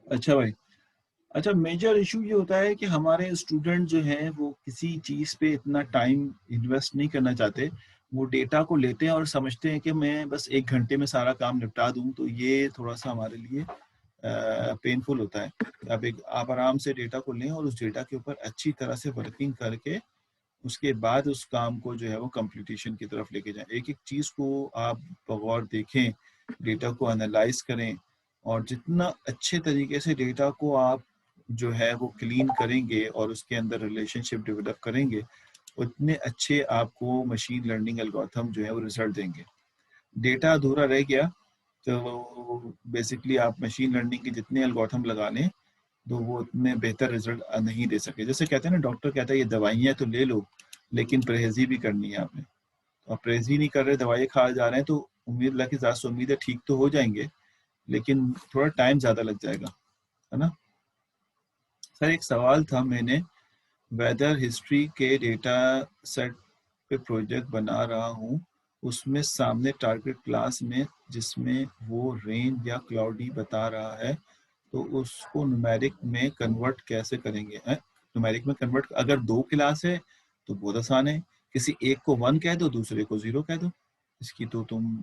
अच्छा भाई, अच्छा मेजर इशू ये होता है कि हमारे स्टूडेंट जो हैं वो किसी चीज़ पे इतना टाइम इन्वेस्ट नहीं करना चाहते। वो डेटा को लेते हैं और समझते हैं कि मैं बस 1 घंटे में सारा काम निपटा दूँ, तो ये थोड़ा-सा हमारे लिए पेनफुल होता है। आप आराम से डेटा को लें और उस डेटा के ऊपर अच्छी तरह से वर्किंग करके उसके बाद उस काम को जो है वो कंप्लीटेशन की तरफ लेके जाएँ। एक-एक चीज़ को आप बगौर देखें, डेटा को एनालाइज़ करें और जितना अच्छे तरीके से डेटा को आप जो है वो क्लीन करेंगे और उसके अंदर रिलेशनशिप डेवलप करेंगे, उतने अच्छे आपको मशीन लर्निंग एल्गोरिथम जो है वो रिजल्ट देंगे। डेटा अधूरा रह गया, तो बेसिकली आप मशीन लर्निंग के जितने एल्गोरिथम लगा लें, तो वो उतने बेहतर रिजल्ट नहीं दे सके। जैसे कहते हैं ना, डॉक्टर कहता है ये दवाइयाँ तो ले लो, लेकिन परहेज़ी भी करनी है आपने। तो आप परहेज़ ही नहीं कर रहे, दवाइयाँ खा जा रहे हैं, तो उम्मीद अल्लाह की ज़्यादा से उम्मीद है ठीक तो हो जाएँगे, लेकिन थोड़ा टाइम ज़्यादा लग जाएगा, है ना? सर एक सवाल था, मैंने वेदर हिस्ट्री के डेटा सेट पे प्रोजेक्ट बना रहा हूँ, उसमें सामने टारगेट क्लास में जिसमें वो रेन या क्लाउडी बता रहा है, तो उसको न्यूमेरिक में कन्वर्ट कैसे करेंगे? न्यूमेरिक में कन्वर्ट अगर 2 क्लास है तो बहुत आसान है, किसी एक को 1 कह दो, दूसरे को 0 कह दो। इसकी तो तुम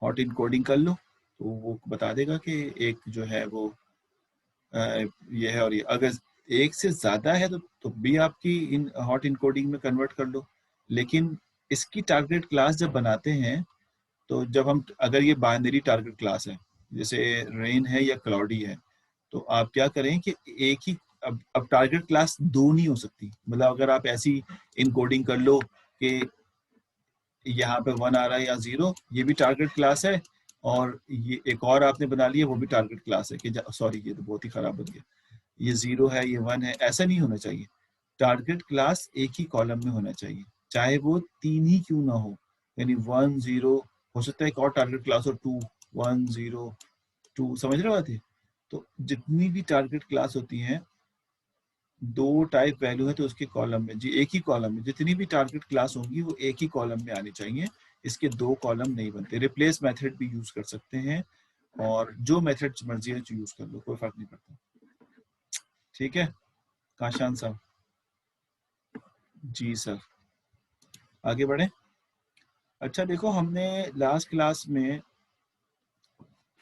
हॉट इनकोडिंग कर लो, तो वो बता देगा कि एक जो है वो ये है और ये। अगर एक से ज़्यादा है तो भी आपकी इन हॉट इनकोडिंग में कन्वर्ट कर लो। लेकिन इसकी टारगेट क्लास जब बनाते हैं, तो जब हम अगर ये बाइनरी टारगेट क्लास है, जैसे रेन है या क्लाउडी है, तो आप क्या करें कि एक ही अब टारगेट क्लास 2 नहीं हो सकती। मतलब अगर आप ऐसी इनकोडिंग कर लो कि यहाँ पे 1 आ रहा है या 0, ये भी टारगेट क्लास है, और ये एक और आपने बना लिया, वो भी टारगेट क्लास है कि सॉरी ये तो बहुत ही खराब बन गया, ये 0 है, ये 1 है, ऐसा नहीं होना चाहिए। टारगेट क्लास एक ही कॉलम में होना चाहिए, चाहे वो 3 ही क्यों ना हो। यानी 1 0 हो सकता है, एक और टारगेट क्लास और 2 1 0 2, समझ रहे हो बात है? तो जितनी भी टारगेट क्लास होती हैं, 2 टाइप वैल्यू है तो उसके कॉलम में जी, एक ही कॉलम में जितनी भी टारगेट क्लास होंगी वो एक ही कॉलम में आनी चाहिए। इसके 2 कॉलम नहीं बनते। रिप्लेस मेथड भी यूज कर सकते हैं, और जो मेथड मर्जी है यूज कर लो, कोई फर्क नहीं पड़ता। ठीक है काशान साहब? जी सर, आगे बढ़े। अच्छा देखो, हमने लास्ट क्लास में,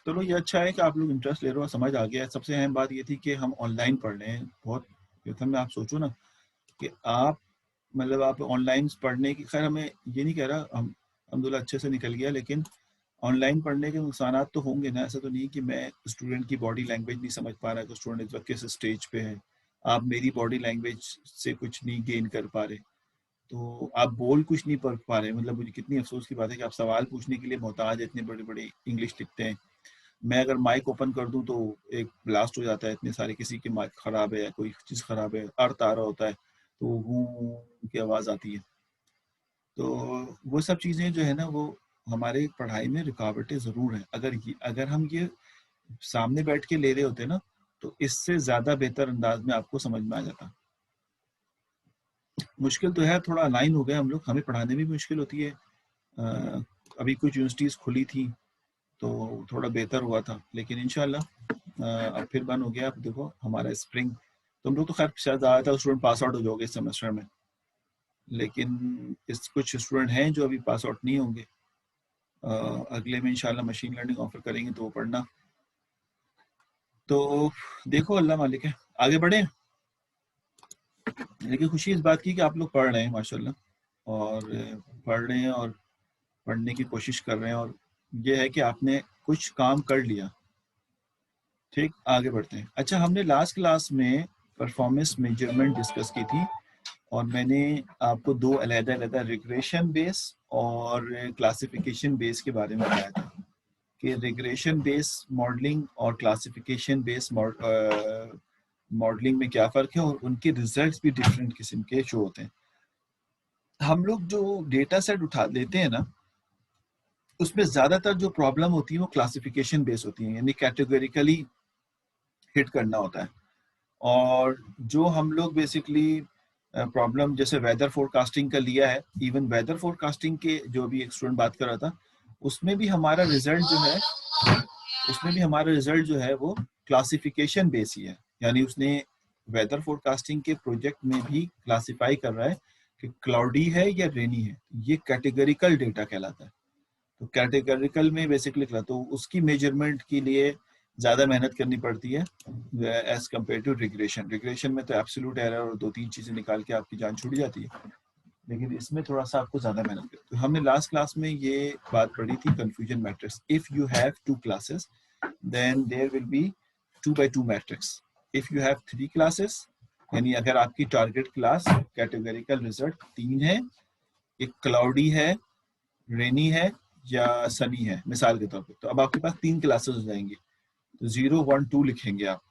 चलो ये अच्छा है कि आप लोग इंटरेस्ट ले रहे हो, समझ आ गया है। सबसे अहम बात ये थी कि हम ऑनलाइन पढ़ रहे हैं। बहुत प्रथम में आप सोचो ना कि आप, मतलब आप ऑनलाइन पढ़ने की, खैर हमें ये नहीं कह रहा, हम अल्हम्दुलिल्लाह अच्छे से निकल गया, लेकिन ऑनलाइन पढ़ने के नुकसान तो होंगे ना। ऐसा तो नहीं कि मैं स्टूडेंट की बॉडी लैंग्वेज नहीं समझ पा रहा, कि स्टूडेंट इस वक्त किस स्टेज पे है, आप मेरी बॉडी लैंग्वेज से कुछ नहीं गेन कर पा रहे, तो आप बोल कुछ नहीं पढ़ पा रहे। मतलब मुझे कितनी अफसोस की बात है कि आप सवाल पूछने के लिए मोहताज है, इतने बड़े बड़े इंग्लिश लिखते हैं। मैं अगर माइक ओपन कर दूं तो एक ब्लास्ट हो जाता है, इतने सारे, किसी की माइक खराब है या कोई चीज़ खराब है, अर्थ आ रहा होता है, तो हूँ की आवाज़ आती है। तो वो सब चीज़ें जो है ना, वो हमारे पढ़ाई में रुकावटें ज़रूर हैं। अगर हम ये सामने बैठ के ले रहे होते ना, तो इससे ज़्यादा बेहतर अंदाज में आपको समझ में आ जाता। मुश्किल तो है, थोड़ा अलाइन हो गए हम लोग, हमें पढ़ाने में भी मुश्किल होती है। अभी कुछ यूनिवर्सिटीज़ खुली थी तो थोड़ा बेहतर हुआ था, लेकिन इंशाल्लाह अब फिर बंद हो गया। अब देखो हमारा स्प्रिंग, तुम लोग तो खैर शायद ज़्यादातर स्टूडेंट पास आउट हो जाओगे इस सेमेस्टर में, लेकिन इस कुछ स्टूडेंट हैं जो अभी पास आउट नहीं होंगे। अगले में इंशाल्लाह मशीन लर्निंग ऑफर करेंगे, तो वो पढ़ना। तो देखो अल्लाह मालिक है, आगे बढ़े। लेकिन खुशी इस बात की कि आप लोग पढ़ रहे हैं माशाल्लाह, और पढ़ रहे हैं और पढ़ने की कोशिश कर रहे हैं, और ये है कि आपने कुछ काम कर लिया। ठीक, आगे बढ़ते हैं। अच्छा, हमने लास्ट क्लास में परफॉर्मेंस मेजरमेंट डिस्कस की थी, और मैंने आपको 2 अलग-अलग रिग्रेशन बेस और क्लासिफिकेशन बेस के बारे में बताया था कि रिग्रेशन बेस मॉडलिंग और क्लासिफिकेशन बेस मॉडलिंग में क्या फ़र्क है, और उनके रिजल्ट्स भी डिफरेंट किस्म के शो होते हैं। हम लोग जो डेटा सेट उठा लेते हैं ना, उसमें ज़्यादातर जो प्रॉब्लम होती है वो क्लासिफिकेशन बेस होती है, यानी कैटेगोरिकली हिट करना होता है। और जो हम लोग बेसिकली प्रॉब्लम जैसे वेदर फोरकास्टिंग का लिया है, इवन वेदर फोरकास्टिंग के जो भी एक स्टूडेंट बात कर रहा था, उसमें भी हमारा रिजल्ट जो है, उसमें भी हमारा रिजल्ट जो है वो क्लासिफिकेशन बेस ही है, यानी उसने वेदर फोरकास्टिंग के प्रोजेक्ट में भी क्लासिफाई कर रहा है कि क्लाउडी है या रेनी है। ये कैटेगरिकल डेटा कहलाता है। तो कैटेगरिकल में बेसिकली तो उसकी मेजरमेंट के लिए ज़्यादा मेहनत करनी पड़ती है as compare to regression. Regression में तो एब्सोल्यूट एरर और 2-3 चीज़ें निकाल के आपकी जान छूट जाती है, लेकिन इसमें थोड़ा सा आपको ज़्यादा मेहनत करती है। तो हमने लास्ट क्लास में ये बात पढ़ी थी, confusion matrix. If you have 2 classes then there will be 2 by 2 matrix. If you have 3 classes, यानी अगर आपकी टारगेट क्लास कैटेगरिकल रिजल्ट 3 है, एक क्लाउडी है, रेनी है या सनी है मिसाल के तौर पे, तो अब आपके पास 3 क्लासेस हो जाएंगे, तो 0, 1, 2 लिखेंगे आप।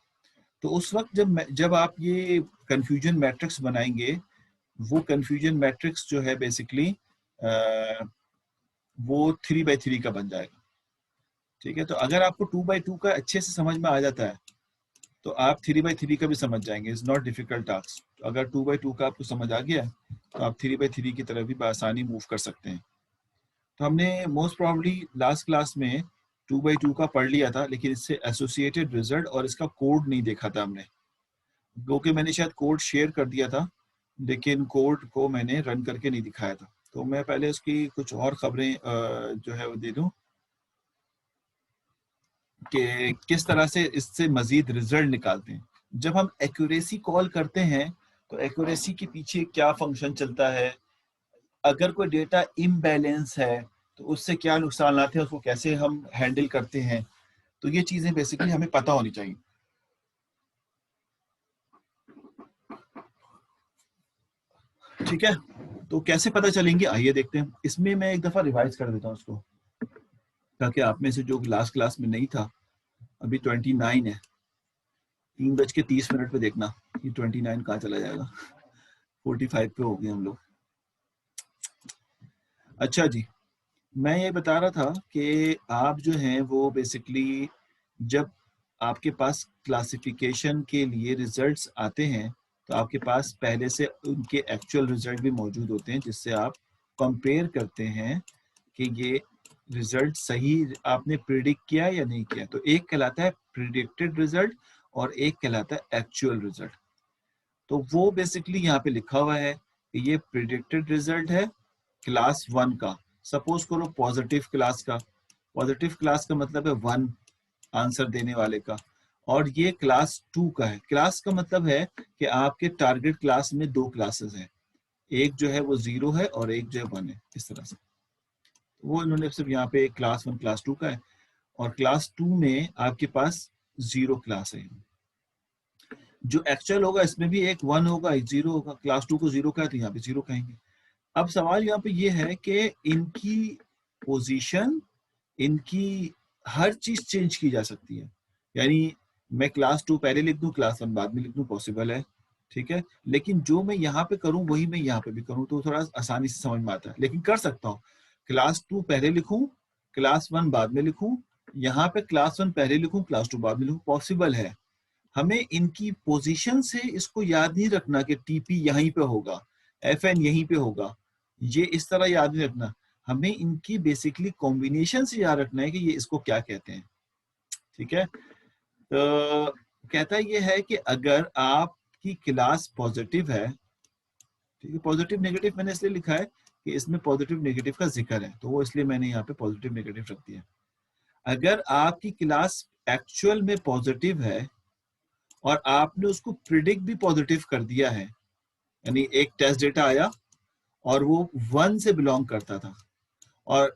तो उस वक्त जब आप ये कंफ्यूजन मैट्रिक्स बनाएंगे, वो कंफ्यूजन मैट्रिक्स जो है बेसिकली वो 3 by 3 का बन जाएगा। ठीक है, तो अगर आपको 2 by 2 का अच्छे से समझ में आ जाता है तो आप 3 by 3 का भी समझ जाएंगे। It's not difficult task. अगर 2 by 2 का आपको समझ आ गया तो आप 3 by 3 की तरफ भी बआसानी मूव कर सकते हैं। तो हमने मोस्ट प्रॉब्ली लास्ट क्लास में 2 by 2 का पढ़ लिया था, लेकिन इससे एसोसिएटेड रिजल्ट और इसका कोड नहीं देखा था हमने, क्योंकि मैंने शायद कोड शेयर कर दिया था लेकिन कोड को मैंने रन करके नहीं दिखाया था। तो मैं पहले उसकी कुछ और खबरें जो है वो दे दूं कि किस तरह से इससे मजीद रिजल्ट निकालते हैं। जब हम एक्यूरेसी कॉल करते हैं तो एक्यूरेसी के पीछे क्या फंक्शन चलता है, अगर कोई डेटा इम्बैलेंस है तो उससे क्या नुकसान आते हैं, उसको कैसे हम हैंडल करते हैं, तो ये चीजें बेसिकली हमें पता होनी चाहिए। ठीक है, तो कैसे पता चलेंगे आइए देखते हैं। इसमें मैं एक दफा रिवाइज कर देता हूँ उसको, ताकि आप में से जो लास्ट क्लास में नहीं था, अभी 29 है, 3:30 पे देखना कि 29 कहाँ चला जाएगा। 45 पे हो गए हम लोग। अच्छा जी, मैं ये बता रहा था कि आप जो हैं वो बेसिकली जब आपके पास क्लासिफिकेशन के लिए रिजल्ट्स आते हैं तो आपके पास पहले से उनके एक्चुअल रिजल्ट भी मौजूद होते हैं, जिससे आप कंपेयर करते हैं कि ये रिजल्ट सही आपने प्रिडिक्ट किया या नहीं किया। तो एक कहलाता है प्रिडिक्टेड रिजल्ट और एक कहलाता है एक्चुअल रिजल्ट। तो वो बेसिकली यहाँ पे लिखा हुआ है कि ये प्रिडिक्टेड रिजल्ट है क्लास 1 का। सपोज करो पॉजिटिव क्लास का, पॉजिटिव क्लास का मतलब है 1 आंसर देने वाले का, और ये क्लास 2 का है। क्लास का मतलब है कि आपके टारगेट क्लास में 2 क्लासेस हैं, एक जो है वो 0 है और एक जो है 1 है, इस तरह से। वो इन्होंने सिर्फ यहाँ पे क्लास 1 क्लास 2 का है, और क्लास 2 में आपके पास 0 क्लास है। जो एक्चुअल होगा इसमें भी एक 1 होगा, एक 0 होगा। क्लास 2 को 0 का है तो यहाँ पे 0 कहेंगे। अब सवाल यहाँ पे ये है कि इनकी पोजीशन, इनकी हर चीज चेंज की जा सकती है। यानी मैं क्लास 2 पहले लिख दूं, क्लास 1 बाद में लिख दूं, पॉसिबल है। ठीक है, लेकिन जो मैं यहाँ पे करूं वही मैं यहाँ पे भी करूं, तो थोड़ा आसानी से समझ में आता है। लेकिन कर सकता हूँ क्लास 2 पहले लिखूं, क्लास 1 बाद में लिखूं, यहाँ पे क्लास 1 पहले लिखूं, क्लास 2 बाद में लिखूं, पॉसिबल है। हमें इनकी पोजीशन से इसको याद नहीं रखना कि टीपी यहीं पे होगा, एफएन यहीं पे होगा, ये इस तरह याद नहीं रखना। हमें इनकी बेसिकली कॉम्बिनेशन से याद रखना है कि ये इसको क्या कहते हैं। ठीक है, तो कहता ये है कि अगर आपकी क्लास पॉजिटिव है, ठीक है, पॉजिटिव नेगेटिव मैंने इसलिए लिखा है कि इसमें पॉजिटिव नेगेटिव का जिक्र है, तो वो इसलिए मैंने यहाँ पे पॉजिटिव नेगेटिव रख दिया। अगर आपकी क्लास एक्चुअल में पॉजिटिव है और आपने उसको प्रिडिक्ट भी पॉजिटिव कर दिया है, यानी एक टेस्ट डेटा आया और वो 1 से बिलोंग करता था, और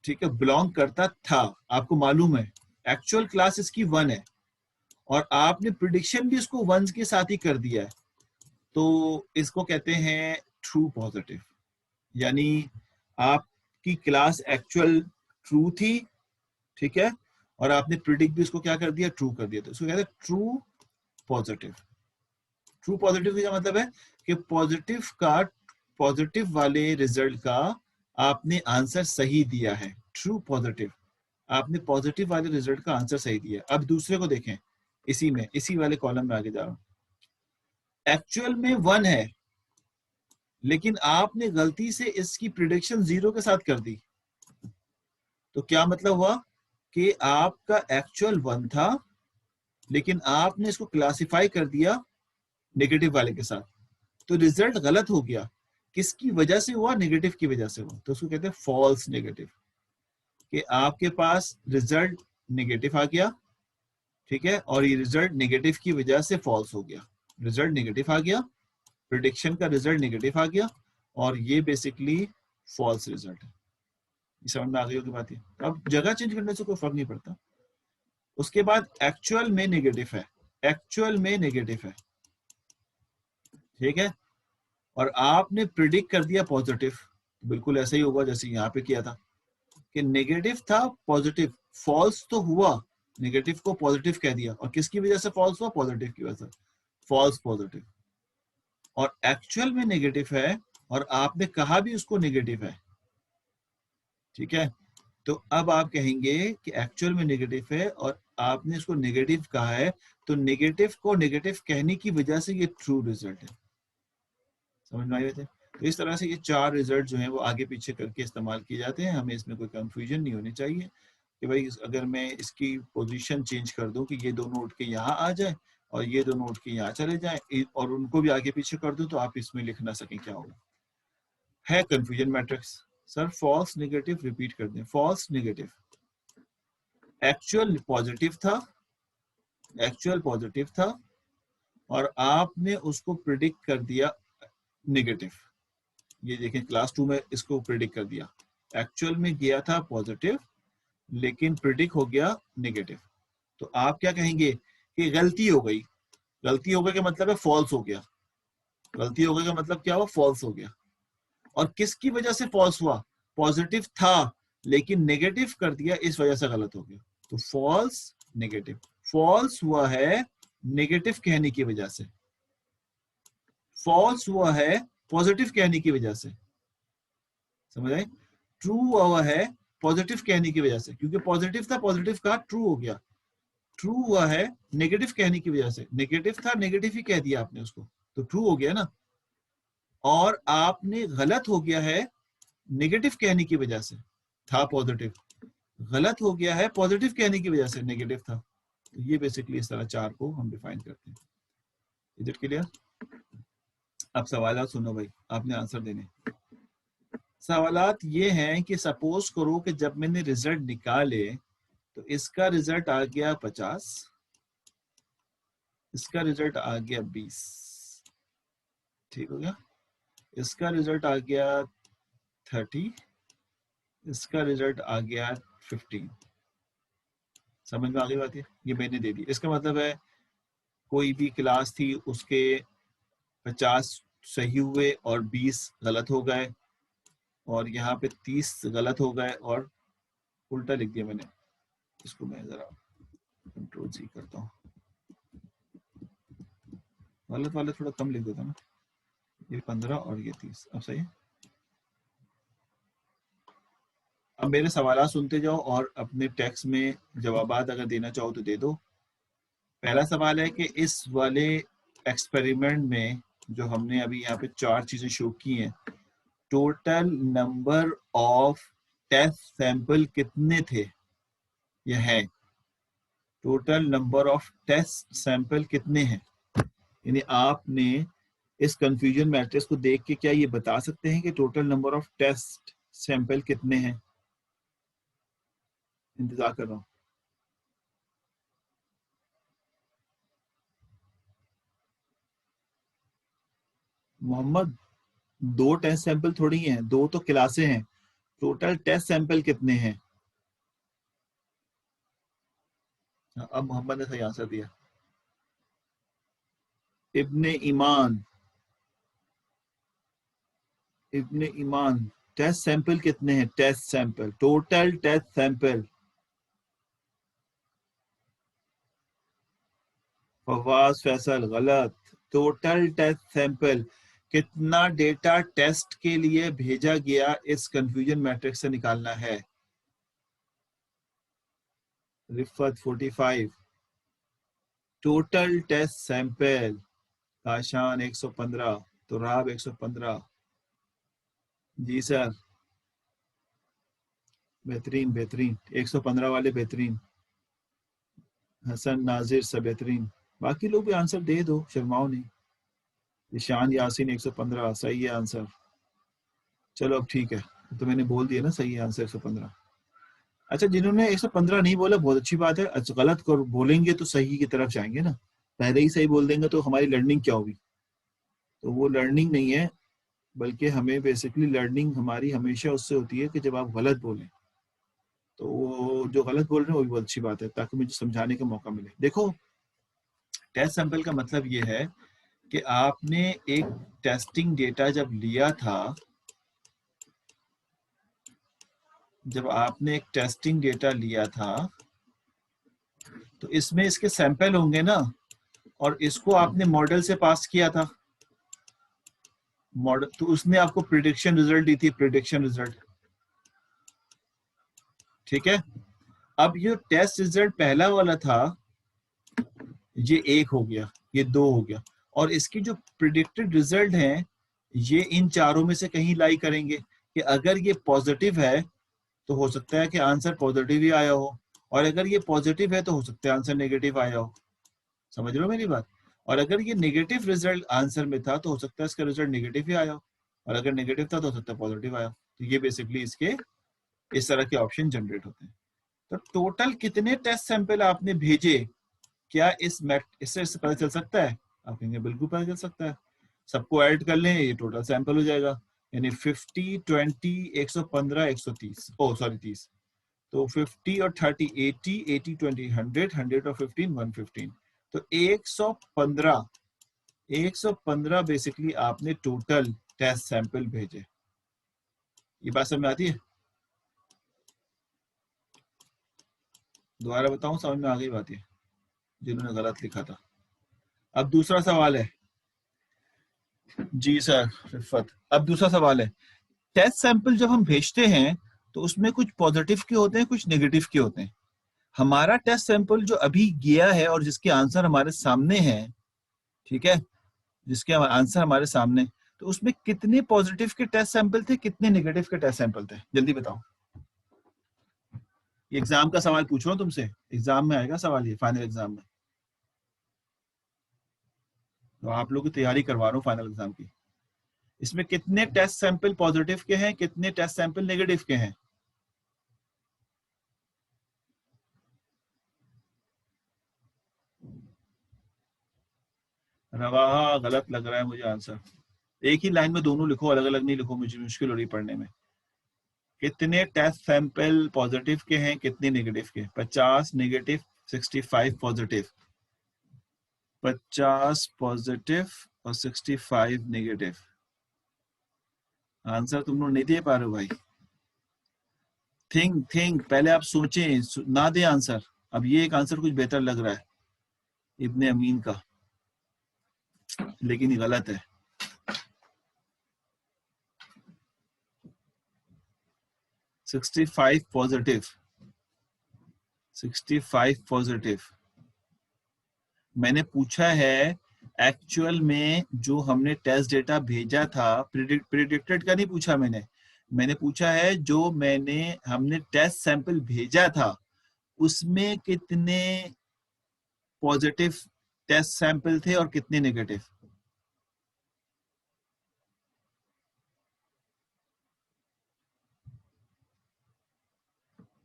ठीक है बिलोंग करता था, आपको मालूम है एक्चुअल क्लास इसकी 1 है और आपने प्रिडिक्शन भी इसको 1 के साथ ही कर दिया है, तो इसको कहते हैं ट्रू पॉजिटिव। यानी आपकी क्लास एक्चुअल ट्रू थी, ठीक है, और आपने प्रिडिक्ट भी इसको क्या कर दिया, ट्रू कर दिया, तो इसको कहते हैं ट्रू पॉजिटिव। ट्रू पॉजिटिव का मतलब है कि पॉजिटिव वाले रिजल्ट का आपने आंसर सही दिया है। ट्रू पॉजिटिव, आपने पॉजिटिव वाले रिजल्ट का आंसर सही दिया। अब दूसरे को देखें, इसी वाले कॉलम में आगे जा रहा हूं। एक्चुअल में 1 है लेकिन आपने गलती से इसकी प्रिडिक्शन 0 के साथ कर दी, तो क्या मतलब हुआ कि आपका एक्चुअल 1 था लेकिन आपने इसको क्लासिफाई कर दिया नेगेटिव वाले के साथ, तो रिजल्ट गलत हो गया। किसकी वजह से हुआ? नेगेटिव की वजह से हुआ। तो उसको कहते हैं फॉल्स नेगेटिव, कि आपके पास रिजल्ट नेगेटिव आ गया, ठीक है, और ये रिजल्ट नेगेटिव की वजह से फॉल्स हो गया। रिजल्ट नेगेटिव आ गया, प्रिडिक्शन का रिजल्ट नेगेटिव आ गया, और ये बेसिकली फॉल्स रिजल्ट है। ये समझ में आ गई होगी बात? ये अब जगह चेंज करने से कोई फर्क नहीं पड़ता। उसके बाद एक्चुअल में नेगेटिव है, एक्चुअल में नेगेटिव है, ठीक है, और आपने प्रिडिक्ट कर दिया पॉजिटिव, बिल्कुल ऐसा ही होगा जैसे यहाँ पे किया था कि नेगेटिव था पॉजिटिव, फॉल्स तो हुआ, नेगेटिव को पॉजिटिव कह दिया, और किसकी वजह से फॉल्स हुआ? पॉजिटिव की वजह से, फॉल्स पॉजिटिव। और एक्चुअल में नेगेटिव है, और आपने कहा भी उसको नेगेटिव है, ठीक है। तो अब आप कहेंगे कि एक्चुअल में नेगेटिव है और आपने इसको नेगेटिव कहा है, तो नेगेटिव को नेगेटिव कहने की वजह से ये ट्रू रिजल्ट है। समझ में आए थे? तो इस तरह से ये चार रिजल्ट जो है वो आगे पीछे करके इस्तेमाल किए जाते हैं। हमें इसमें कोई कंफ्यूजन नहीं होनी चाहिए कि भाई अगर मैं इसकी पोजीशन चेंज कर दूं कि ये दोनों उठ के यहाँ आ जाए और ये दोनों उठ के यहाँ चले जाएं और उनको भी आगे पीछे कर दूं, तो आप इसमें लिख ना सकें, क्या होगा? है confusion matrix. Sir false negative repeat कर दें। फॉल्स नेगेटिव, एक्चुअल पॉजिटिव था, एक्चुअल पॉजिटिव था, और आपने उसको प्रिडिक्ट कर दिया नेगेटिव। ये देखें क्लास 2 में इसको प्रिडिक्ट कर दिया, एक्चुअल में गया था पॉजिटिव लेकिन प्रिडिक्ट हो गया नेगेटिव। तो आप क्या कहेंगे कि गलती हो गई। गलती हो गई का मतलब है फॉल्स हो गया। गलती हो गई का मतलब क्या हुआ? फॉल्स हो गया। और किसकी वजह से फॉल्स हुआ? पॉजिटिव था लेकिन नेगेटिव कर दिया, इस वजह से गलत हो गया। तो फॉल्स नेगेटिव, फॉल्स हुआ है नेगेटिव कहने की वजह से, फॉल्स हुआ है पॉजिटिव कहने की वजह से। समझ आए? ट्रू हुआ है पॉजिटिव कहने की वजह से, क्योंकि पॉजिटिव था, पॉजिटिव कहा, ट्रू हो गया। ट्रू हुआ है नेगेटिव कहने की वजह से, नेगेटिव था, नेगेटिव ही कह दिया आपने उसको, तो ट्रू हो गया ना। और आपने गलत हो गया है नेगेटिव कहने की वजह से, था पॉजिटिव, गलत हो गया है पॉजिटिव कहने की वजह से, नेगेटिव था। तो ये बेसिकली इस तरह चार को हम डिफाइन करते हैं। Is it clear? अब सवाल सुनो भाई, आपने आंसर देने। सवालात ये हैं कि सपोज करो कि जब मैंने रिजल्ट निकाले तो इसका रिजल्ट आ गया 50, इसका रिजल्ट आ गया 20, ठीक हो गया, इसका रिजल्ट आ गया 30, इसका रिजल्ट आ गया 15। समझ में आ गई बात? है ये मैंने दे दी। इसका मतलब है कोई भी क्लास थी उसके 50 सही हुए और 20 गलत हो गए, और यहाँ पे 30 गलत हो गए, और उल्टा लिख दिया मैंने। इसको मैं जरा कंट्रोल सी करता हूँ, गलत वाले थोड़ा कम लिख देता ना। ये 15 और ये 30, अब सही है। अब मेरे सवाल सुनते जाओ और अपने टेक्स्ट में जवाबात अगर देना चाहो तो दे दो। पहला सवाल है कि इस वाले एक्सपेरिमेंट में जो हमने अभी यहाँ पे चार चीजें शो की हैं, total number of test sample कितने थे? ये है total number of test sample कितने हैं। यानी आपने इस कंफ्यूजन मैट्रिक्स को देख के क्या ये बता सकते हैं कि total number of test sample कितने हैं? इंतजार कर रहा हूँ। मोहम्मद, दो टेस्ट सैंपल थोड़ी हैं, दो तो क्लासें हैं। टोटल टेस्ट सैंपल कितने हैं? अब मोहम्मद ने सही आंसर दिया। इब्ने ईमान, इब्ने ईमान, टेस्ट सैंपल कितने हैं? Test sample, total test sample. Fawaz Faisal गलत। टोटल टेस्ट सैंपल, कितना डेटा टेस्ट के लिए भेजा गया, इस कंफ्यूजन मैट्रिक्स से निकालना है। Rifat 45, total test sample. Kashan 115, Turab 115। जी सर, बेहतरीन बेहतरीन, 115 वाले बेहतरीन। हसन नाजिर सब बेहतरीन। बाकी लोग भी आंसर दे दो, शर्माओ नहीं। ईशान यासीन 115 सही है आंसर। चलो अब ठीक है, तो मैंने बोल दिया ना सही है आंसर 115। अच्छा, जिन्होंने 115 नहीं बोला बहुत अच्छी बात है। अच्छा, गलत कर बोलेंगे तो सही की तरफ जाएंगे ना, पहले ही सही बोल देंगे तो हमारी लर्निंग क्या होगी? तो वो लर्निंग नहीं है, बल्कि हमें बेसिकली लर्निंग हमारी हमेशा उससे होती है कि जब आप गलत बोलें। तो वो जो गलत बोल रहे हैं वो भी बहुत अच्छी बात है, ताकि मुझे समझाने का मौका मिले। देखो, टेस्ट सैंपल का मतलब ये है कि आपने एक टेस्टिंग डेटा जब लिया था, जब आपने एक टेस्टिंग डेटा लिया था तो इसमें इसके सैंपल होंगे ना, और इसको आपने मॉडल से पास किया था। मॉडल तो उसने आपको प्रिडिक्शन रिजल्ट दी थी, प्रिडिक्शन रिजल्ट। ठीक है, अब ये टेस्ट रिजल्ट पहला वाला था, ये 1 हो गया, ये 2 हो गया, और इसकी जो प्रिडिक्टेड रिजल्ट है ये इन चारों में से कहीं लाई करेंगे कि अगर ये पॉजिटिव है तो हो सकता है कि आंसर पॉजिटिव ही आया हो, और अगर ये पॉजिटिव है तो हो सकता है आंसर नेगेटिव आया हो। समझ रहे हो मेरी बात? और अगर ये नेगेटिव रिजल्ट आंसर में था तो हो सकता है इसका रिजल्ट नेगेटिव ही आया हो, और अगर नेगेटिव था तो हो सकता है पॉजिटिव आया हो। तो ये बेसिकली इसके इस तरह के ऑप्शन जनरेट होते हैं। तो टोटल कितने टेस्ट सैंपल आपने भेजे, क्या इससे पता चल सकता है? आप कहेंगे बिल्कुल पता चल सकता है। सबको ऐड कर लें, ये टोटल सैंपल हो जाएगा, यानी 50, 20, 115, 130, ओ सॉरी 30। तो 50 और 30 80, 80 20 100, 100 और 15 115। तो 115, 115 बेसिकली आपने टोटल टेस्ट सैंपल भेजे। ये बात समझ में आती है? दोबारा बताऊं, समझ में आ गई बात है जिन्होंने गलत लिखा था? अब दूसरा सवाल है। जी सर रिफत, अब दूसरा सवाल है। टेस्ट सैंपल जब हम भेजते हैं तो उसमें कुछ पॉजिटिव के होते हैं, कुछ नेगेटिव के होते हैं। हमारा टेस्ट सैंपल जो अभी गया है और जिसके आंसर हमारे सामने हैं, ठीक है, जिसके आंसर हमारे सामने, तो उसमें कितने पॉजिटिव के टेस्ट सैंपल थे, कितने नेगेटिव के टेस्ट सैंपल थे? जल्दी बताओ। ये एग्जाम का सवाल पूछ रहा हूँ तुमसे, एग्जाम में आएगा सवाल, ये फाइनल एग्जाम में। तो आप लोग की तैयारी करवा रहा हूँ फाइनल एग्जाम की। इसमें कितने टेस्ट सैंपल पॉजिटिव के हैं, कितने टेस्ट सैंपल नेगेटिव के हैं? रवा गलत लग रहा है मुझे आंसर। एक ही लाइन में दोनों लिखो, अलग अलग नहीं लिखो, मुझे मुश्किल हो रही पढ़ने में। कितने टेस्ट सैंपल पॉजिटिव के हैं, कितने नेगेटिव के? 50 नेगेटिव, 65 पॉजिटिव। 50 पॉजिटिव और 65 नेगेटिव। आंसर तुम लोग नहीं दे पा रहे हो भाई। थिंक थिंक, पहले आप सोचें, ना दे आंसर। अब ये एक आंसर कुछ बेहतर लग रहा है इब्ने अमीन का, लेकिन ये गलत है। 65 पॉजिटिव, 65 पॉजिटिव। मैंने पूछा है एक्चुअल में जो हमने टेस्ट डेटा भेजा था, प्रिडिक्टेड का नहीं पूछा मैंने। मैंने पूछा है जो हमने टेस्ट सैंपल भेजा था उसमें कितने पॉजिटिव टेस्ट सैंपल थे और कितने नेगेटिव।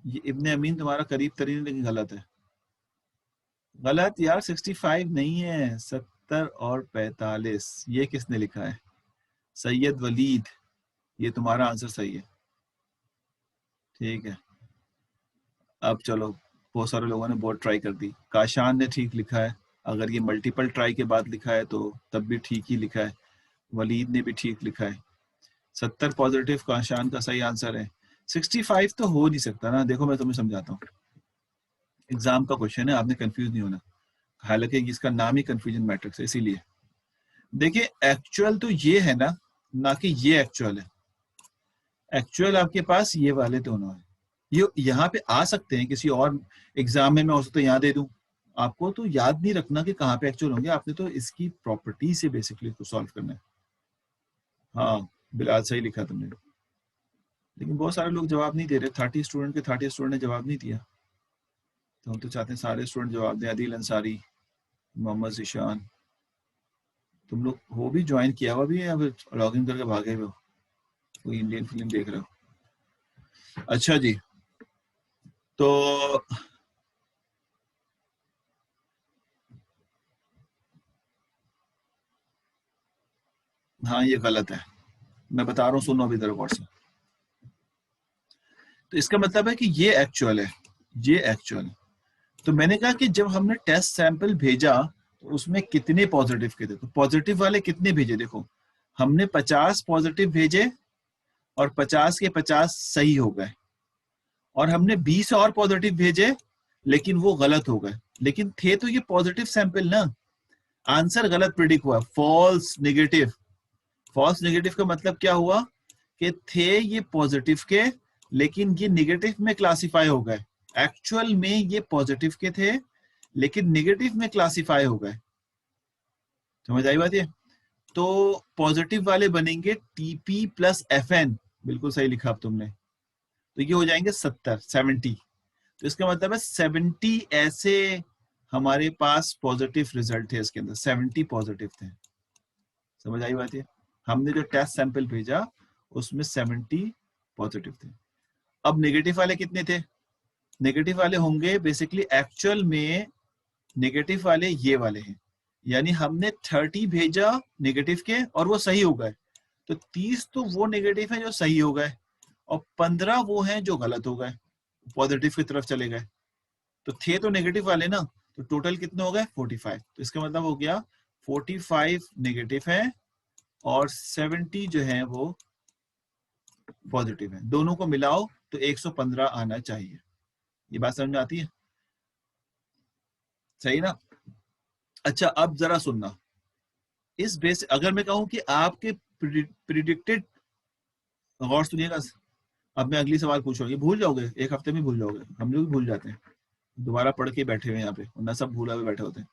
ये इब्ने अमीन तुम्हारा करीब तरीन, लेकिन गलत है। गलत यार, 65 नहीं है, 70 और 45। ये किसने लिखा है? सैयद वलीद। ये तुम्हारा आंसर सही है। ठीक है, अब चलो, बहुत सारे लोगों ने बहुत ट्राई कर दी। काशान ने ठीक लिखा है, अगर ये मल्टीपल ट्राई के बाद लिखा है तो तब भी ठीक ही लिखा है। वलीद ने भी ठीक लिखा है। 70 पॉजिटिव काशान का सही आंसर है। 65 तो हो नहीं सकता ना। देखो मैं तुम्हें समझाता हूँ, एग्जाम का क्वेश्चन है, आपने कंफ्यूज नहीं होना। हालांकि इसका नाम ही कंफ्यूजन मैट्रिक्स है, इसीलिए। देखिए, एक्चुअल तो ये है ना कि ये एक्चुअल है। एक्चुअल आपके पास ये वाले दोनों है। ये यहाँ पे आ सकते हैं किसी और एग्जाम में, मैं हो सकता है यहाँ दे दूं। आपको तो याद नहीं रखना कि कहाँ पे एक्चुअल होंगे, आपने तो इसकी प्रॉपर्टी से बेसिकली इसको सॉल्व करना है। हाँ, बिलाल सही लिखा तुमने, लेकिन बहुत सारे लोग जवाब नहीं दे रहे। 30 स्टूडेंट के 30 स्टूडेंट ने जवाब नहीं दिया। तो हम तो चाहते हैं सारे स्टूडेंट जवाब दें। आदिल अंसारी, मोहम्मद जिशान, तुम लोग हो भी ज्वाइन किया हुआ भी है या फिर लॉग इन करके भागे हुए हो? कोई इंडियन फिल्म देख रहे हो? अच्छा जी, तो हाँ ये गलत है, मैं बता रहा हूँ, सुनो अभी इधर गौर से। तो इसका मतलब है कि ये एक्चुअल है, ये एक्चुअल। तो मैंने कहा कि जब हमने टेस्ट सैंपल भेजा तो उसमें कितने पॉजिटिव के थे, तो पॉजिटिव वाले कितने भेजे, देखो हमने 50 पॉजिटिव भेजे और 50 के 50 सही हो गए, और हमने 20 और पॉजिटिव भेजे लेकिन वो गलत हो गए, लेकिन थे तो ये पॉजिटिव सैंपल ना। आंसर गलत प्रिडिक्ट हुआ, फॉल्स नेगेटिव। फॉल्स नेगेटिव का मतलब क्या हुआ कि थे ये पॉजिटिव के लेकिन ये नेगेटिव में क्लासिफाई हो गए। एक्चुअल में ये पॉजिटिव के थे लेकिन नेगेटिव में क्लासिफाई हो गए। समझ आई बात ये? तो पॉजिटिव वाले बनेंगे टीपी प्लस एफ एन, बिल्कुल सही लिखा अब तुमने। तो ये हो जाएंगे 70। तो इसका मतलब है 70 ऐसे हमारे पास पॉजिटिव रिजल्ट थे, इसके अंदर 70 पॉजिटिव थे। समझ आई बात है? हमने जो टेस्ट सैंपल भेजा उसमें 70 पॉजिटिव थे। अब नेगेटिव वाले कितने थे? नेगेटिव वाले होंगे बेसिकली एक्चुअल में, नेगेटिव वाले ये वाले हैं, यानी हमने 30 भेजा नेगेटिव के और वो सही हो गए, तो 30 तो वो नेगेटिव है जो सही हो गए और 15 वो हैं जो गलत हो गए, पॉजिटिव की तरफ चले गए। तो थे तो नेगेटिव वाले ना, तो टोटल कितने हो गए 45। तो इसका मतलब हो गया 45 नेगेटिव है और 70 जो है वो पॉजिटिव है। दोनों को मिलाओ तो 115 आना चाहिए। ये बात समझ में आती है? सही ना? अच्छा अब जरा सुनना, इस बेस अगर मैं कहूं कि आपके प्रिडिक्टेड, गौर सुनिएगा। अब मैं अगली सवाल पूछ रहा हूँ, ये भूल जाओगे, एक हफ्ते में भूल जाओगे, हम लोग भी भूल जाते हैं, दोबारा पढ़ के बैठे हुए यहाँ पे, वरना सब भूला हुए बैठे होते हैं।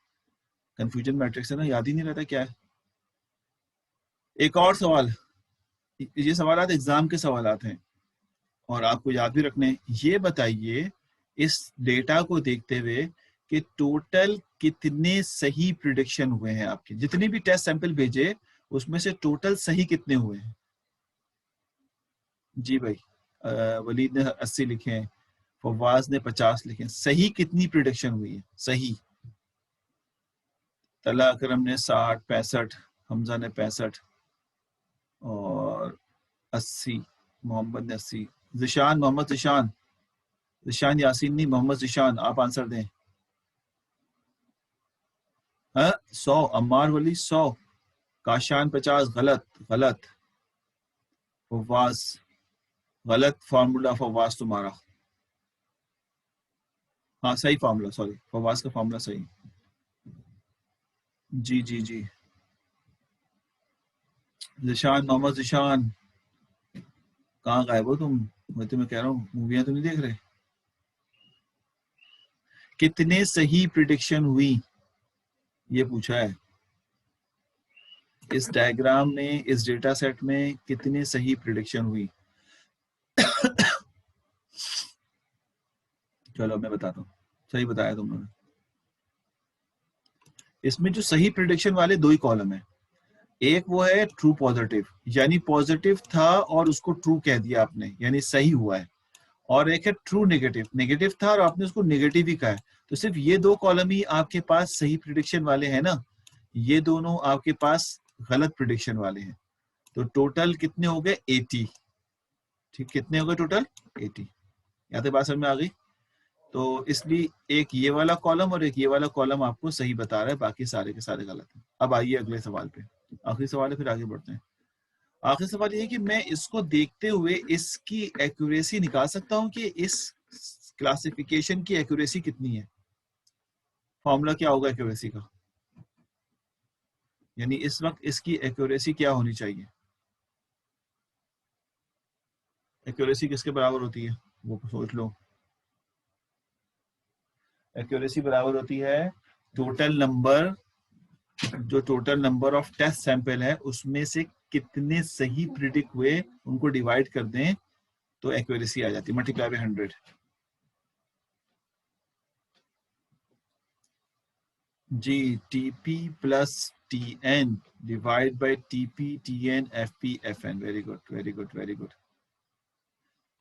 कंफ्यूजन मैट्रिक्स है ना, याद ही नहीं रहता क्या है। एक और सवाल, ये सवाल एग्जाम के सवाल हैं और आपको याद भी रखने। ये बताइए इस डेटा को देखते हुए कि टोटल कितने सही प्रिडिक्शन हुए हैं आपके, जितने भी टेस्ट सैंपल भेजे उसमें से टोटल सही कितने हुए हैं? जी भाई, वलीद ने 80 लिखे हैं, फवाज ने 50 लिखे हैं। सही कितनी प्रिडिक्शन हुई है सही? तला अकरम ने 60, 65, हमजा ने 65 और 80, मोहम्मद ने 80। जिशान, मोहम्मद जिशान, जिशान यासीन नहीं, मोहम्मद जिशान, आप आंसर दें। हाँ 100, अम्मार वली 100, काशान 50, गलत गलत। फवाज, गलत फार्मूला फवाज तुम्हारा। हाँ सही फार्मूला, सॉरी फवाज का फार्मूला सही। जी जी जी, जिशान, मोहम्मद जिशान, कहाँ गायब हो तुम? मैं तुम्हें कह रहा हूँ मूवियां तो नहीं देख रहे। कितने सही प्रिडिक्शन हुई ये पूछा है। इस डायग्राम में, इस डेटा सेट में कितनी सही प्रिडिक्शन हुई? चलो मैं बताता हूँ, सही बताया तुम लोगों ने। इसमें जो सही प्रिडिक्शन वाले दो ही कॉलम है, एक वो है ट्रू पॉजिटिव, यानी पॉजिटिव था और उसको ट्रू कह दिया आपने, यानी सही हुआ है। और एक है ट्रू नेगेटिव, नेगेटिव था और आपने उसको नेगेटिव ही कहा है। तो सिर्फ ये दो कॉलम ही आपके पास सही प्रिडिक्शन वाले हैं ना, ये दोनों आपके पास गलत प्रिडिक्शन वाले हैं। तो टोटल कितने हो गए 80। ठीक, कितने हो गए टोटल 80। यहाँ तक बात समझ में आ गई? तो इसलिए एक ये वाला कॉलम और एक ये वाला कॉलम आपको सही बता रहा है, बाकी सारे के सारे गलत है। अब आइए अगले सवाल पे, आखिरी सवाल है फिर आगे बढ़ते हैं। आखिरी सवाल ये है कि मैं इसको देखते हुए इसकी एक्यूरेसी निकाल सकता हूँ कि इस क्लासिफिकेशन की एक्यूरेसी कितनी है। फॉर्मूला क्या होगा एक्यूरेसी का, यानी इस वक्त इसकी एक्यूरेसी क्या होनी चाहिए? एक्यूरेसी किसके बराबर होती है वो सोच लो। एक्यूरेसी बराबर होती है टोटल नंबर, जो total number of test sample है उसमें से कितने सही प्रिडिक्ट हुए उनको डिवाइड कर दें तो एक्यूरेसी आ जाती है, मल्टीप्लाई बाय 100। जी, TP plus TN divide by TP TN FP FN. Very good, very good, very good.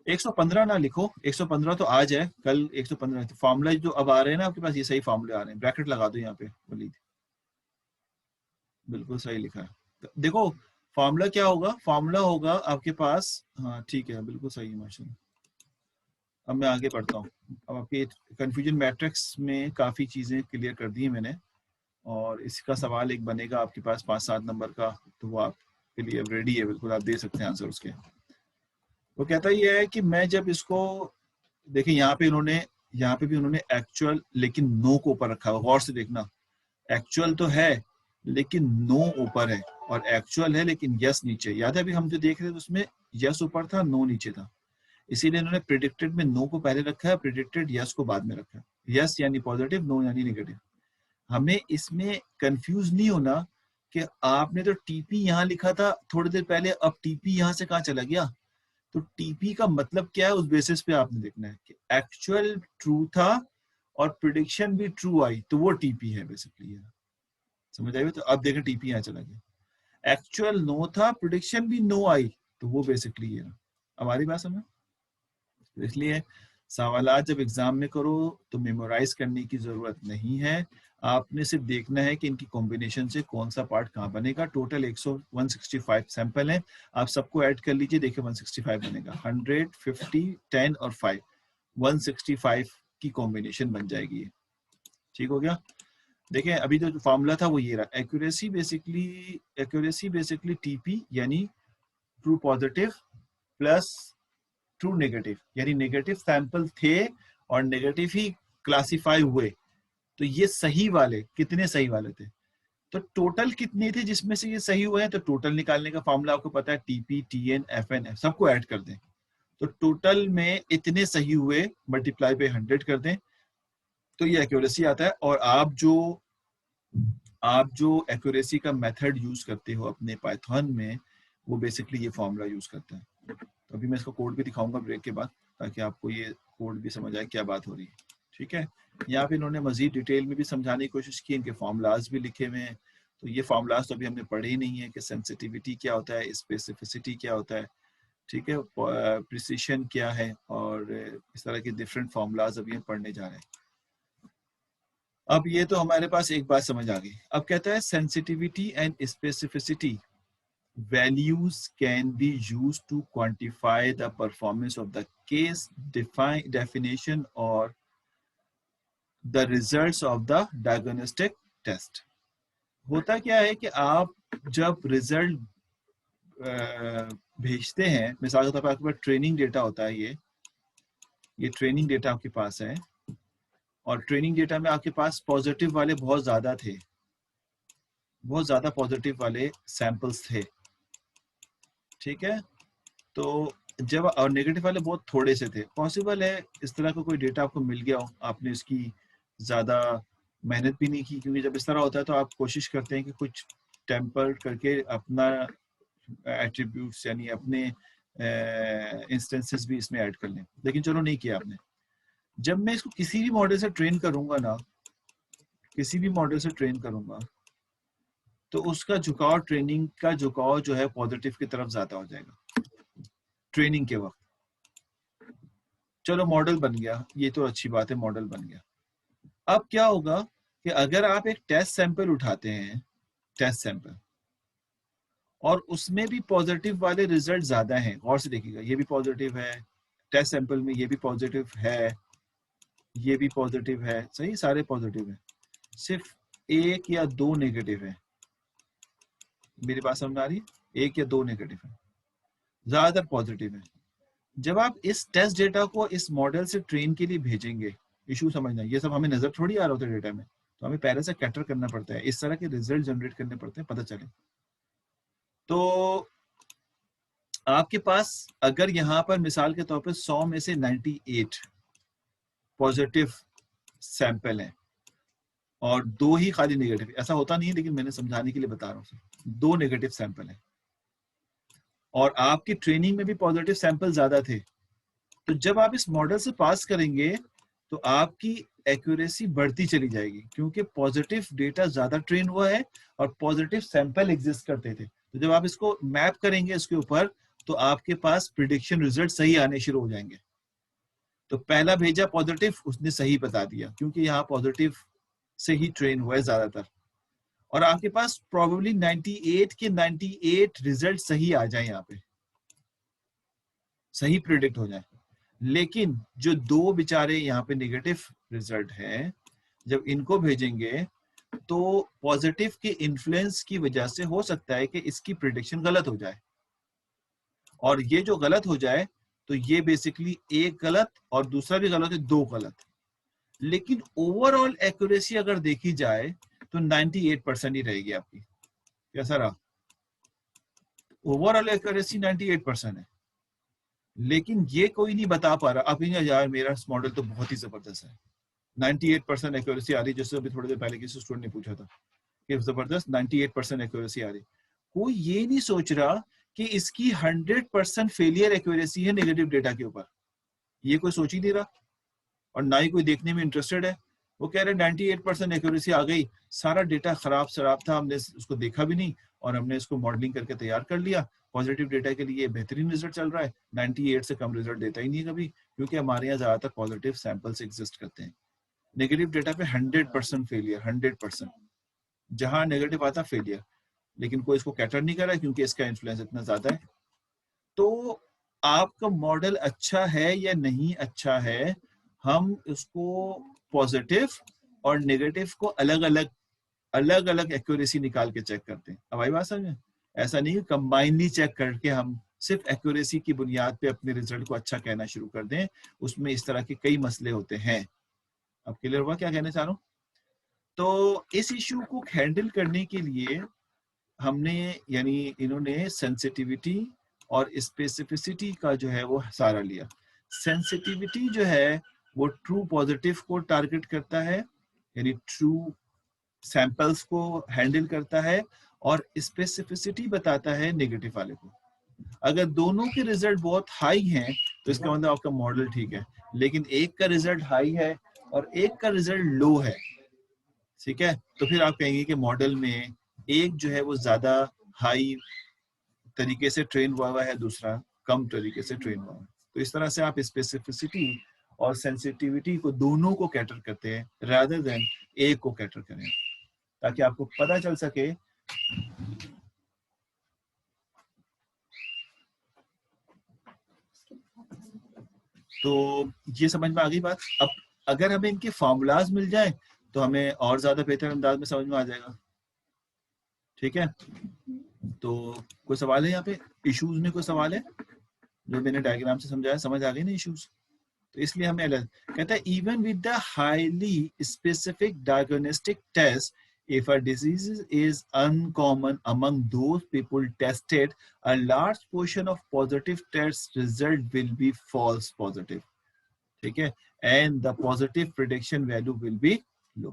115 ना लिखो, 115 तो आज है, कल 115 फॉर्मूला जो अब आ रहे हैं ना आपके पास, ये सही फॉर्मूले आ रहे हैं। ब्रैकेट लगा दो यहाँ पे वलीद, बिल्कुल सही लिखा है। देखो फॉर्मूला क्या होगा, फॉर्मूला होगा आपके पास, हाँ ठीक है बिल्कुल सही है माशाल्लाह। अब मैं आगे बढ़ता हूँ। अब आपके कंफ्यूजन मैट्रिक्स में काफ़ी चीज़ें क्लियर कर दी हैं मैंने, और इसका सवाल एक बनेगा आपके पास 5-7 नंबर का, तो वो आपके लिए अब रेडी है, बिल्कुल आप दे सकते हैं आंसर उसके। वो कहता ये है कि मैं जब इसको, देखिए यहाँ पे इन्होंने, यहाँ पे भी उन्होंने एक्चुअल लेकिन नो को ऊपर रखा हुआ, गौर से देखना। एक्चुअल तो है लेकिन नो ऊपर है, और एक्चुअल है लेकिन यस नीचे। याद है अभी हम जो देख रहे थे उसमें यस ऊपर था, नो नीचे था, इसीलिए इन्होंने प्रिडिक्टेड में नो को पहले रखा है, प्रिडिक्टेड यस को बाद में रखा है। यस यानी पॉजिटिव, नो यानी नेगेटिव। हमें इसमें कंफ्यूज नहीं होना कि आपने तो टीपी यहाँ लिखा था थोड़ी देर पहले, अब टीपी यहाँ से कहाँ चला गया। तो टीपी का मतलब क्या है, उस बेसिस पे आपने देखना है कि एक्चुअल ट्रू था और प्रिडिक्शन भी ट्रू आई, तो वो टीपी है बेसिकली। समझ आइए, तो अब देखें टीपी यहाँ चला गया। एक्चुअल नो था, प्रिडिक्शन भी नो आई, तो वो बेसिकली है। हमारी बात समझ। तो इसलिए सवालात जब एग्जाम में करो तो मेमोराइज करने की जरूरत नहीं है, आपने सिर्फ देखना है कि इनकी कॉम्बिनेशन से कौन सा पार्ट कहाँ बनेगा। टोटल 165 सैंपल हैं, आप सबको ऐड कर लीजिए, देखिए 165 बनेगा। 100, 50, 10 और 5, 165 की कॉम्बिनेशन बन जाएगी। ठीक हो गया। देखें अभी जो फॉर्मूला था वो ये रहा, एक्यूरेसी बेसिकली टीपी यानी true positive plus true negative, यानी नेगेटिव सैंपल थे और नेगेटिव ही क्लासिफाई हुए, तो ये सही वाले कितने सही वाले थे, तो टोटल कितने थे जिसमें से ये सही हुए हैं। तो टोटल निकालने का फॉर्मूला आपको पता है, टीपी टीएन एफएन सबको ऐड कर दें, तो टोटल में इतने सही हुए मल्टीप्लाई पे 100 कर दें, तो ये एक्यूरेसी आता है। और आप जो एक्यूरेसी का मेथड यूज करते हो अपने पाइथन में, वो बेसिकली ये फॉर्मूला यूज करता है। तो अभी मैं इसको कोड भी दिखाऊंगा ब्रेक के बाद, ताकि आपको ये कोड भी समझ आए क्या बात हो रही है। ठीक है, यहाँ पे इन्होंने मजीद डिटेल में भी समझाने की कोशिश की, इनके फॉर्मूलाज भी लिखे हुए हैं। तो ये फॉर्मूलाज तो अभी हमने पढ़े ही नहीं है कि सेंसिटिविटी क्या होता है, स्पेसिफिसिटी क्या होता है, ठीक है, प्रिसिशन क्या है, और इस तरह के डिफरेंट फॉर्मूलाज अभी हम पढ़ने जा रहे हैं। अब ये तो हमारे पास एक बात समझ आ गई। अब कहता है sensitivity and specificity values can be used to quantify the performance of the case definition or the results of the diagnostic test। होता क्या है कि आप जब रिजल्ट भेजते हैं, मिसाल के तौर पर आपके पास ट्रेनिंग डेटा होता है, ये ट्रेनिंग डेटा आपके पास है, और ट्रेनिंग डेटा में आपके पास पॉजिटिव वाले बहुत ज्यादा थे, बहुत ज्यादा पॉजिटिव वाले सैंपल्स थे, ठीक है। तो जब, और नेगेटिव वाले बहुत थोड़े से थे। पॉसिबल है इस तरह का कोई डेटा आपको मिल गया हो, आपने इसकी ज़्यादा मेहनत भी नहीं की, क्योंकि जब इस तरह होता है तो आप कोशिश करते हैं कि कुछ टेम्पर करके अपना एट्रीब्यूट्स यानी अपने इंस्टेंसेस भी इसमें ऐड कर लें, लेकिन चलो नहीं किया आपने। जब मैं इसको किसी भी मॉडल से ट्रेन करूंगा ना, किसी भी मॉडल से ट्रेन करूंगा, तो उसका झुकाव, ट्रेनिंग का झुकाव जो है पॉजिटिव की तरफ ज़्यादा हो जाएगा ट्रेनिंग के वक्त। चलो मॉडल बन गया, ये तो अच्छी बात है, मॉडल बन गया। अब क्या होगा कि अगर आप एक टेस्ट सैंपल उठाते हैं, टेस्ट सैंपल, और उसमें भी पॉजिटिव वाले रिजल्ट ज्यादा हैं, गौर से देखिएगा, ये भी पॉजिटिव है टेस्ट सैंपल में, ये भी पॉजिटिव है, ये भी पॉजिटिव है, सही सारे पॉजिटिव है, सिर्फ एक या दो नेगेटिव है। मेरी बात समझ आ रही है, एक या दो नेगेटिव है, ज्यादातर पॉजिटिव है। जब आप इस टेस्ट डेटा को इस मॉडल से ट्रेन के लिए भेजेंगे, इशू समझना, ये सब हमें नजर थोड़ी आ रहा होता है डेटा में, तो हमें पहले से कैटर करना पड़ता है, इस तरह के रिजल्ट जनरेट करने पड़ते हैं, पता चले। तो आपके पास अगर यहाँ पर मिसाल के तौर पर 100 में से 98 पॉजिटिव सैंपल हैं और दो ही खाली नेगेटिव, ऐसा होता नहीं है लेकिन मैंने समझाने के लिए बता रहा हूँ, दो नेगेटिव सैंपल हैं और आपकी ट्रेनिंग में भी पॉजिटिव सैंपल ज्यादा थे, तो जब आप इस मॉडल से पास करेंगे तो आपकी एक्यूरेसी बढ़ती चली जाएगी, क्योंकि पॉजिटिव डेटा ज्यादा ट्रेन हुआ है और पॉजिटिव सैंपल एग्जिस्ट करते थे। तो जब आप इसको मैप करेंगे इसके ऊपर, तो आपके पास प्रिडिक्शन रिजल्ट सही आने शुरू हो जाएंगे। तो पहला भेजा पॉजिटिव, उसने सही बता दिया, क्योंकि यहाँ पॉजिटिव से ही ट्रेन हुआ है ज्यादातर। और आपके पास प्रोबेबली 98 के 98 रिजल्ट सही आ जाए, यहाँ पे सही प्रिडिक्ट हो जाए। लेकिन जो दो बेचारे यहाँ पे नेगेटिव रिजल्ट है, जब इनको भेजेंगे तो पॉजिटिव के इन्फ्लुएंस की वजह से हो सकता है कि इसकी प्रिडिक्शन गलत हो जाए, और ये जो गलत हो जाए तो ये बेसिकली एक गलत और दूसरा भी गलत है, दो गलत। लेकिन ओवरऑल एक्यूरेसी अगर देखी जाए तो 98% ही रहेगी आपकी। कैसा रहा? ओवरऑल एक्यूरेसी 98% है, लेकिन ये कोई नहीं बता पा रहा अब यार मेरा मॉडल तो बहुत ही जबरदस्त है, 98% एक्यूरेसी आ रही, जैसे अभी थोड़ी देर पहले किसी स्टूडेंट ने पूछा था कि जबरदस्त 98% एक्यूरेसी आ रही। कोई ये नहीं सोच रहा कि इसकी 100% फेलियर एक्यूरेसी है नेगेटिव डेटा के ऊपर, ये कोई सोच ही नहीं रहा, और ना ही कोई देखने में इंटरेस्टेड है। वो कह रहे 98% एक्यूरेसी आ गई, सारा डेटा खराब शराब था, हमने उसको देखा भी नहीं और हमने इसको मॉडलिंग करके तैयार कर लिया, पॉजिटिव डेटा के लिए बेहतरीन रिजल्ट चल रहा है, 98 से कम रिजल्ट देता ही नहीं कभी, क्योंकि हमारे यहाँ ज्यादातर पॉजिटिव सैंपल्स एग्जिस्ट करते हैं। नेगेटिव डेटा पे 100% फेलियर, 100%, जहां नेगेटिव आता फेलियर, लेकिन कोई इसको कैटर नहीं कर रहा है क्योंकि इसका इन्फ्लुएंस इतना ज्यादा है। तो आपका मॉडल अच्छा है या नहीं अच्छा है, हम उसको पॉजिटिव और नेगेटिव को अलग अलग एक्यूरेसी निकाल के चेक करते हैं। अब आई बात समझ में? ऐसा नहीं कंबाइनली चेक करके हम सिर्फ एक्यूरेसी की बुनियाद पे अपने रिजल्ट को अच्छा कहना शुरू कर दें, उसमें इस तरह के कई मसले होते हैं। अब क्लियर हुआ क्या कहना चाह रहा हूँ? तो इस इश्यू को हैंडल करने के लिए हमने, यानी इन्होंने सेंसिटिविटी और स्पेसिफिसिटी का जो है वो सहारा लिया। सेंसिटिविटी जो है वो ट्रू पॉजिटिव को टारगेट करता है, यानी ट्रू सैंपल्स को हैंडल करता है, और स्पेसिफिसिटी बताता है नेगेटिव वाले को। अगर दोनों के रिजल्ट बहुत हाई हैं तो इसका मतलब आपका मॉडल ठीक है, लेकिन एक का रिजल्ट हाई है और एक का रिजल्ट लो है, ठीक है, तो फिर आप कहेंगे कि मॉडल में एक जो है वो ज्यादा हाई तरीके से ट्रेन हुआ है, दूसरा कम तरीके से ट्रेन हुआ है। तो इस तरह से आप स्पेसिफिसिटी और सेंसिटिविटी को दोनों को कैटर करते हैं रादर देन एक को कैटर करें, ताकि आपको पता चल सके तो ये समझ में आ गई बात। अब अगर हमें इनके फॉर्मूलाज मिल जाए तो हमें और ज्यादा बेहतर अंदाज में समझ में आ जाएगा। ठीक है, तो कोई सवाल है यहाँ पे? इश्यूज में कोई सवाल है? जो मैंने डायग्राम से समझाया, समझ आ गई ना इश्यूज? तो इसलिए हमें अलग कहता है, even with the highly specific diagnostic test, if a disease is uncommon among those people tested, a large portion of positive test result will be false positive. ठीक है, and the positive prediction value will be low.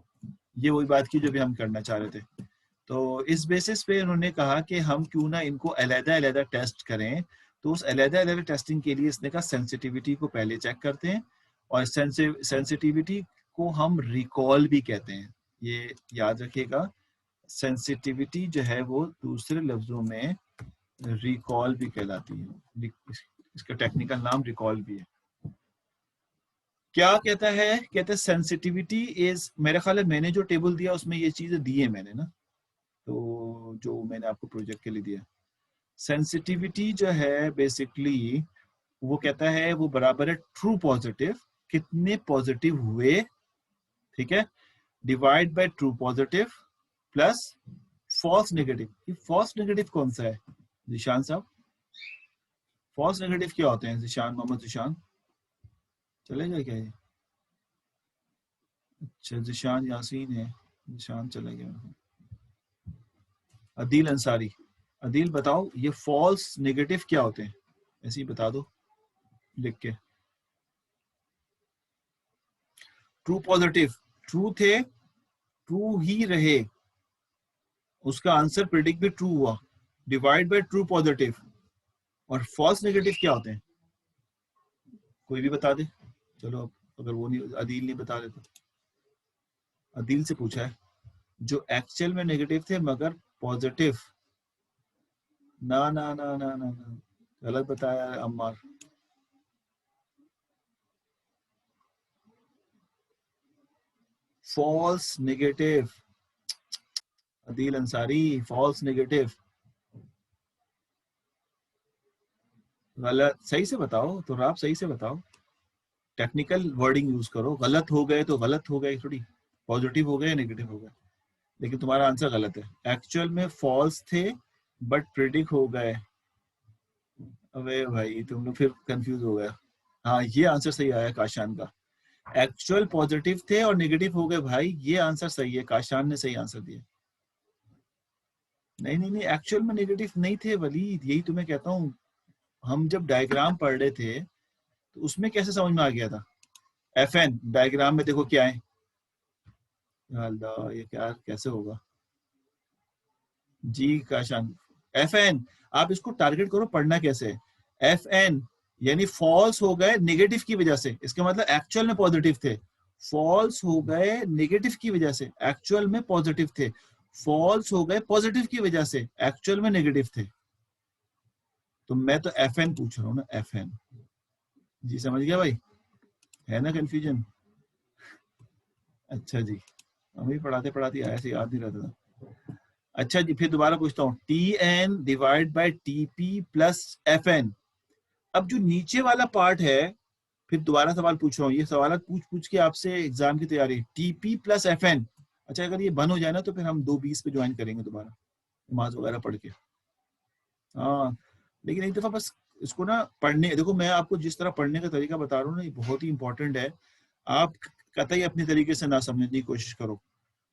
ये वही बात की जो भी हम करना चाह रहे थे। तो इस बेसिस पे उन्होंने कहा कि हम क्यों ना इनको अलग-अलग टेस्ट करें। तो उस अलग-अलग टेस्टिंग के लिए इसने कहा सेंसिटिविटी को पहले चेक करते हैं, और सेंसिटिविटी को हम रिकॉल भी कहते हैं, ये याद रखिएगा। सेंसिटिविटी जो है वो दूसरे लफ्जों में रिकॉल भी कहलाती है, इसका टेक्निकल नाम रिकॉल भी है। क्या कहता है? कहते हैं सेंसिटिविटी इज, मेरे ख्याल है मैंने जो टेबल दिया उसमें ये चीजें दी है मैंने ना, तो जो मैंने आपको प्रोजेक्ट के लिए दिया, सेंसिटिविटी जो है बेसिकली वो कहता है वो बराबर है ट्रू पॉजिटिव, कितने पॉजिटिव हुए, ठीक है, divide by true positive plus false negative. ये फॉल्स नेगेटिव कौन सा है जिशान साहब? फॉल्स नेगेटिव क्या होते हैं जिशान, मोहम्मद जिशान चलेगा क्या ये? अच्छा जिशान यासीन है, जिशान चला गया। अदील अंसारी, अदील बताओ ये फॉल्स नेगेटिव क्या होते हैं, ऐसे ही बता दो लिख के। ट्रू पॉजिटिव, ट्रू थे, ट्रू ही रहे, उसका आंसर प्रेडिक्ट भी ट्रू हुआ, डिवाइड बाय ट्रू पॉजिटिव। और फॉल्स नेगेटिव क्या होते हैं, कोई भी बता दे? चलो अब अगर वो नहीं, अदील नहीं बता रहे तो अदील से पूछा है, जो एक्चुअल में नेगेटिव थे मगर पॉजिटिव। ना ना ना ना ना ना, गलत बताया है Ammar. False negative, Adeel Ansari, false negative. गलत, सही से बताओ तो आप सही से बताओ, टेक्निकल वर्डिंग यूज करो। गलत हो गए तो गलत हो गए थोड़ी, पॉजिटिव हो गए नेगेटिव हो गए। लेकिन तुम्हारा आंसर गलत है, एक्चुअल में फॉल्स थे बट प्रिडिक्ट हो गए। अबे भाई तुम लोग फिर कंफ्यूज हो गए। हाँ ये आंसर सही आया काशान का, एक्चुअल पॉजिटिव थे और नेगेटिव हो गए भाई, ये आंसर सही है, काशान ने सही आंसर दिया। नहीं नहीं नहीं, एक्चुअल में नेगेटिव नहीं थे वलीद, यही तुम्हें कहता हूँ। हम जब डायग्राम पढ़ रहे थे तो उसमें कैसे समझ में आ गया था। एफ एन डायग्राम में देखो क्या है। या अल्लाह ये क्या कैसे होगा। जी काशान, एफ एन, आप इसको टारगेट करो पढ़ना कैसे है। एफ एन यानी फॉल्स हो गए नेगेटिव की वजह से, इसका मतलब एक्चुअल में पॉजिटिव थे। फॉल्स हो गए नेगेटिव की वजह से, एक्चुअल में पॉजिटिव थे। फॉल्स हो गए पॉजिटिव की वजह से, एक्चुअल में नेगेटिव थे। तो मैं तो एफ एन पूछ रहा हूँ ना, एफ एन। जी समझ गया भाई, है ना कंफ्यूजन। अच्छा जी, हमें पढ़ाते पढ़ाते आया से याद नहीं रहता था। अच्छा जी फिर दोबारा पूछता हूँ, T N divide by T P plus F N. अब जो नीचे वाला पार्ट है, फिर दोबारा सवाल पूछ रहा हूँ, ये सवाल पूछ पूछ के आपसे एग्जाम की तैयारी, टीपी प्लस एफ एन। अच्छा अगर ये बंद हो जाए ना तो फिर हम 2:20 पे ज्वाइन करेंगे दोबारा, नमाज वगैरह पढ़ के। हाँ लेकिन एक दफा बस इसको ना पढ़ने देखो, मैं आपको जिस तरह पढ़ने का तरीका बता रहा हूँ ना, ये बहुत ही इंपॉर्टेंट है। आप कतई अपने तरीके से ना समझने की कोशिश करो।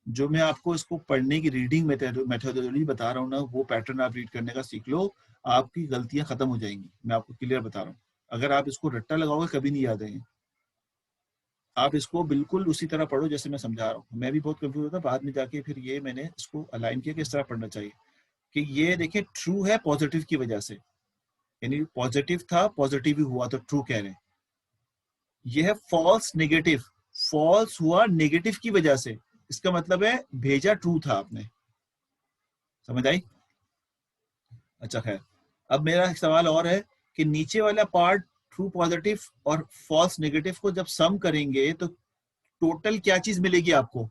जो मैं आपको इसको पढ़ने की रीडिंग मेथोडोलॉजी बता रहा हूँ ना, वो पैटर्न आप रीड करने का सीख लो, आपकी गलतियां खत्म हो जाएंगी। मैं आपको क्लियर बता रहा हूँ, अगर आप इसको रट्टा लगाओगे कभी नहीं याद आएंगे। आप इसको बिल्कुल उसी तरह पढ़ो जैसे मैं समझा रहा हूँ। मैं भी बहुत कंफ्यूज होता, बाद में जाके फिर ये मैंने इसको अलाइन किया कि इस तरह पढ़ना चाहिए। कि ये देखिए ट्रू है पॉजिटिव की वजह से, यानी पॉजिटिव था पॉजिटिव ही हुआ तो ट्रू कह रहे हैं। ये है फॉल्स नेगेटिव, फॉल्स हुआ नेगेटिव की वजह से, इसका मतलब है भेजा ट्रू था आपने। समझ आई। अच्छा खैर, अब मेरा एक सवाल और है कि नीचे वाला पार्ट ट्रू पॉजिटिव और फॉल्स नेगेटिव को जब सम करेंगे तो टोटल क्या चीज मिलेगी आपको।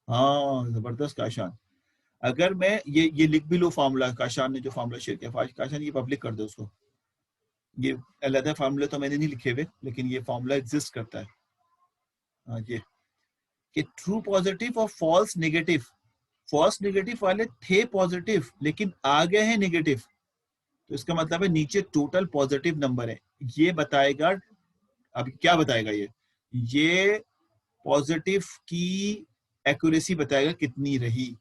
हाँ जबरदस्त काशान। अगर मैं ये लिख भी लो फार्मूला, काशान ने जो फार्मूला शेयर किया, काशान ये पब्लिक कर दो उसको। ये अलग फार्मूला तो मैंने नहीं लिखे हुए, लेकिन ये फार्मूला एग्जिस्ट करता है। हाँ ये कि ट्रू पॉजिटिव और फॉल्स नेगेटिव, फॉल्स नेगेटिव वाले थे पॉजिटिव लेकिन आ गए हैं नेगेटिव, तो इसका मतलब है नीचे टोटल पॉजिटिव नंबर है। ये बताएगा, अब क्या बताएगा ये पॉजिटिव की एक्यूरेसी बताएगा कितनी रही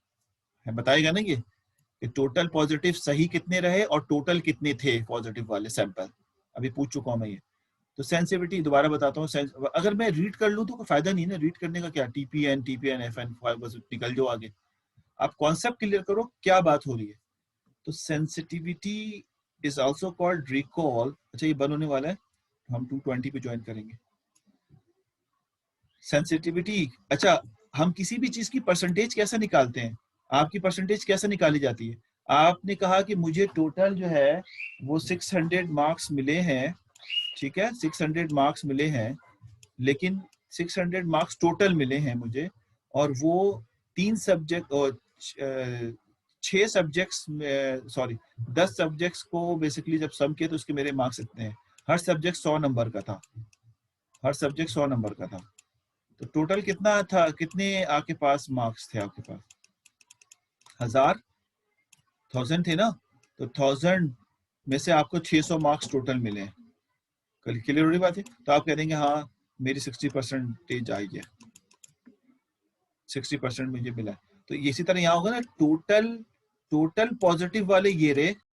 है, बताएगा ना ये कि टोटल पॉजिटिव सही कितने रहे और टोटल कितने थे पॉजिटिव वाले सैंपल। अभी पूछ चुका हूं मैं ये। तो सेंसिटिविटी दोबारा बताता हूँ, अगर मैं रीड कर लूँ तो कोई फायदा नहीं ना, रीड करने का क्या, टीपीएन एफ एन बस निकल जाओ आगे। आप कॉन्सेप्ट क्लियर करो क्या बात हो रही है। तो sensitivity is also called recall. अच्छा ये बंद होने वाला है, हम 220 पे ज्वाइन करेंगे। सेंसिटिविटी, अच्छा हम किसी भी चीज की परसेंटेज कैसे निकालते हैं, आपकी परसेंटेज कैसे निकाली जाती है। आपने कहा कि मुझे टोटल जो है वो 600 मार्क्स मिले हैं, ठीक है 600 मार्क्स मिले हैं, लेकिन 600 मार्क्स टोटल मिले हैं मुझे, और वो 3 सब्जेक्ट और 6 सब्जेक्ट्स, सॉरी 10 सब्जेक्ट्स को बेसिकली जब सम किए तो उसके मेरे मार्क्स इतने हैं। हर सब्जेक्ट 100 नंबर का था, हर सब्जेक्ट 100 नंबर का था। तो टोटल कितना था, कितने आपके पास मार्क्स थे, आपके पास 1000, 1000 थे ना, तो 1000 में से आपको 600 मार्क्स टोटल मिले हैं। कल क्लियर हो रही बात है, तो आप कह देंगे हाँ मेरी 60% आई है, 60% मुझे मिला है। तो इसी तरह यहाँ होगा ना, टोटल टोटल पॉजिटिव वाले ये रहे,